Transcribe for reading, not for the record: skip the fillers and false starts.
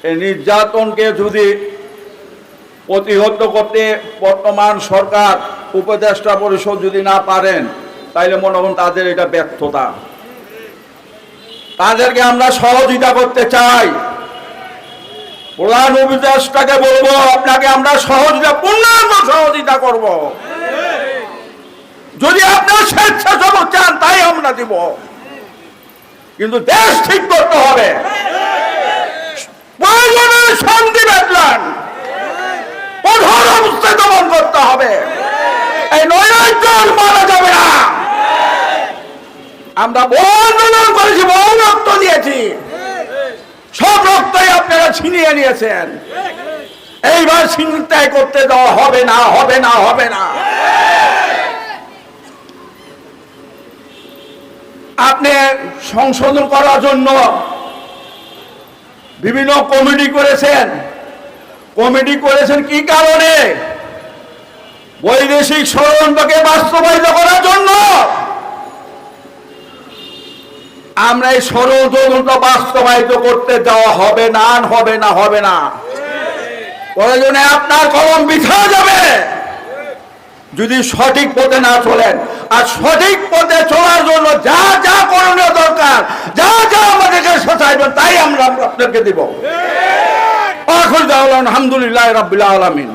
এই নির্যাতনকে যদি প্রতিহত করতে বর্তমান সরকার উপদেষ্টা পরিষদ যদি না পারেন, তাইলে মনে করুন তাদের এটা ব্যর্থতা। তাদেরকে আমরা সহযোগিতা করতে চাই। প্রধান উপদেষ্টাকে বলবো, আপনাকে আমরা পূর্ণাঙ্গ সহযোগিতা করব। যদি আপনার স্বেচ্ছাসেবক চান তাই আমরা দিব, কিন্তু দেশ ঠিক করতে হবে। প্রয়োজনে শান্তি বেতলান কঠোর অবস্থায় দমন করতে হবে। এই নৈরাজ্য মানা যাবে না। আমরা বহু আন্দোলন করেছি, বহু রক্ত দিয়েছি, সব রক্তই আপনারা ছিনিয়ে নিয়েছেন। এইবার ছিনতাই করতে দেওয়া হবে না, হবে না, হবে না। আপনি সংশোধন করার জন্য বিভিন্ন কমিটি করেছেন। কমিটি করেছেন কি কারণে? বৈদেশিক ষড়যন্ত্রকে বাস্তবায়িত করার জন্য। আমরা এই ষড়যন্ত্র বাস্তবায়িত করতে দেওয়া হবে না, হবে না, হবে না। প্রয়োজনে আপনার কলম বৃথা যাবে যদি সঠিক পথে না চলেন। আর সঠিক পথে চলার জন্য যা যা করণীয় দরকার, যা যা আমাদেরকে শেখাইবেন তাই আমরা আপনাদেরকে দিব। আলহামদুলিল্লাহ রাব্বিল আলামিন।